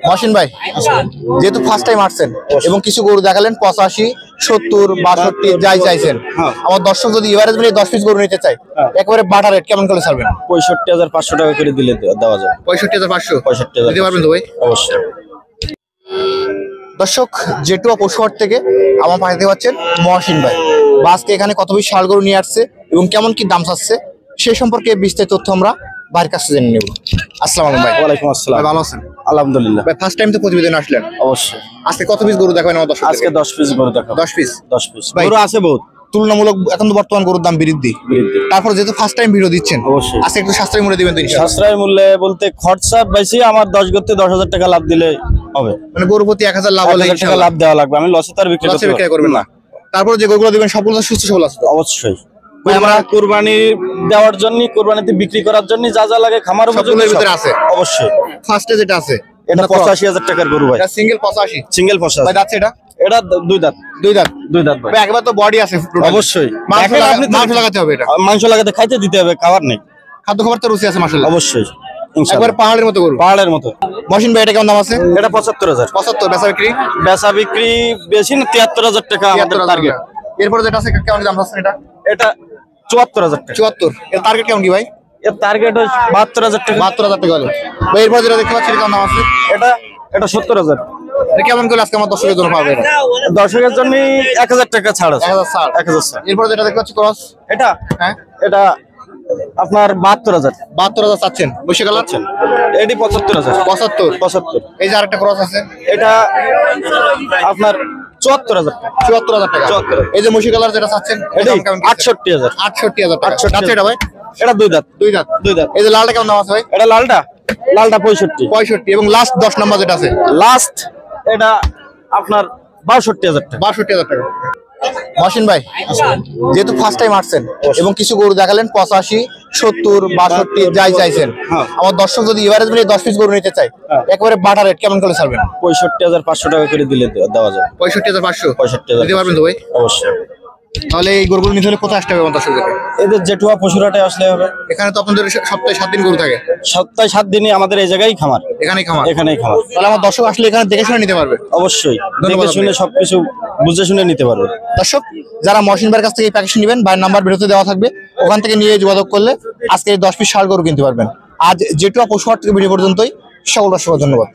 মহসিন ভাই, যেহেতু first time আসছেন এবং কিছু গরু দেখালেন 85, 70, 62 যাই চাইছেন, আমার দর্শক যদি এভারেজ মিলিয়ে 10 পিস গরু নিতে চায় একেবারে বাটা রেট কেমন করে ছাড়বেন? 65,500 টাকা করে দিলে দেওয়া যাবে। 65,500 65,000 দিতে পারবেন তো ভাই? অবশ্যই। দর্শক, জেটুয়া পশুহাট থেকে আমার পাশে দেখতে পাচ্ছেন মহসিন ভাই। আজকে এখানে কত পিস ষাঁড় গরু নিয়ে আসছে এবং কেমন কি দাম চাচ্ছে সেই সম্পর্কে বিস্তারিত তথ্য আমরা ভাইয়ের কাছে জেনে নেব। আসসালামু আলাইকুম ভাই। ওয়ালাইকুম আসসালাম। ভালো আছেন? আলহামদুলিল্লাহ। ভাই ফার্স্ট টাইম তো প্রতিবেদন আসলেন, অবশ্যই। আজকে কত পিস গরু দেখাবেন আমার দর্শক? আজকে 10 পিস গরু দেখাবো। 10 পিস? 10 পিস ভাই, গরু আছে বহুত। তুলনামূলক এখন তো বর্তমান গরুর দাম বৃদ্ধি, তারপর যেহেতু ফার্স্ট টাইম ভিডিও দিচ্ছেন অবশ্যই আজকে একটু সাশ্রয়ী মূল্যে দিবেন তো ইনশাআল্লাহ? সাশ্রয় মূল্যে বলতে খরচা বেশি, আমার 10 গরুতে 10,000 টাকা লাভ দিলে হবে। মানে গরু প্রতি 1000 লাভ হলে 1000 টাকা লাভ দেওয়া লাগবে। আমি লসে তার বিক্রি করবেন না। তারপর যে গরুগুলো দিবেন সবগুলো সুস্থ সবল আছে? অবশ্যই। আমরা কুরবানি দেওয়ার জন্য, কুরবানিতে বিক্রি করার জন্য যা যা লাগে খামার সবগুলোর ভিতরে আছে? অবশ্যই। ফার্স্টে যেটা আছে এটা 85,000 টাকার গরু ভাই। এটা সিঙ্গেল 85? সিঙ্গেল 85 ভাই দাঁত এটা? এটা 2 দাঁত। 2 দাঁত? 2 দাঁত ভাই। ভাই একবার তো বডি আছে অবশ্যই। মাংস লাগাতে হবে, এটা মাংস লাগাতে খাইতে দিতে হবে, খাবার নেই। খাদ্য খাবার তো রুচি আছে মাশাআল্লাহ। অবশ্যই একবার পাহাড়ের মতো গরু। পাহাড়ের মতো। মহসিন ভাই এটা কেমন দাম আছে? এটা 75,000। 75? বেচা বিক্রি? বেচা বিক্রি বেশি না, 73,000 টাকা আমাদের টার্গেট। এরপর যেটা আছে কেমন দাম আছে এটা? এটা 74,000 টাকা। 74? এর টার্গেট কেমন কি ভাই? এর টার্গেট 72,000 টাকা। 72,000 টাকা হলো। ভাই এরপর যেটা দেখতে পাচ্ছি কেমন দাম আছে? এটা 70,000। এটা কেমন করে আজকে আমার দর্শকের জন্য পাবে? এটা দর্শকের জন্য 1,000 টাকা ছাড় আছে। 1000 ছাড়? 1,000 ছাড়। এরপর যেটা দেখতে পাচ্ছি ক্রস, এটা হ্যাঁ এটা আপনার 72,000। 72,000 চাচ্ছেন? বসে গেল আচ্ছা, এটি 75,000। 75? এই যে আরেকটা ক্রস আছে এটা আপনার 74,000 টাকা। 74,000 টাকা? 74। এই যে মুশি কালার যেটা চাচ্ছেন এটা 68,000। 68,000 টাকা? চাচ্ছে এটা ভাই? এটা 2 দাঁত। 2 দাঁত? 2 দাঁত। এই যে লালটা কেমন দাম আছে ভাই? এটা লালটা 65। 65? এবং লাস্ট 10 নাম্বার যেটা আছে? লাস্ট এটা আপনার 62,000 টাকা। 62,000 টাকা। মহসিন ভাই, যেহেতু ফার্স্ট টাইম আসছেন এবং কিছু গরু দেখালেন 85, 70, 62 যাই চাইছেন, আমার দর্শক যদি এভারেজ মিলিয়ে 10 পিস গরু নিতে চায় একেবারে বাটা রেট কেমন করে ছাড়বেন? 65,500 টাকা করে দিলে দেওয়া যাবে। 65,500 65,000 দিতে পারবেন তো ভাই? অবশ্যই। তাহলে এই গরুগুলো নিতে হলে কোথায় আসতে হবে আমার দর্শকদেরকে? এদের জেঠুয়া পশুরাটে আসলে হবে। এখানে তো আপনাদের সপ্তাহে 7 দিন গরু থাকে? সপ্তাহে 7 দিনই আমাদের এই জায়গায় খামার। এখানেই খামার? এখানেই খামার। তাহলে আমার দর্শক আসলে এখানে দেখে শুনে নিতে পারবে? অবশ্যই, দেখে শুনে সবকিছু বুঝে শুনে নিতে পারবে। দর্শক, যারা মহসিন ভাইয়ের কাছ থেকে এই প্যাকেজ নেবেন, ভাইয়ের নাম্বার ভিডিওতে দেওয়া থাকবে, ওখান থেকে নিয়ে যোগাযোগ করলে আজকে 10 পিস ষাঁড় গরু কিনতে পারবেন। আজ জেটুয়া পশুহাট থেকে ভিডিও পর্যন্তই। সকল দর্শক ধন্যবাদ।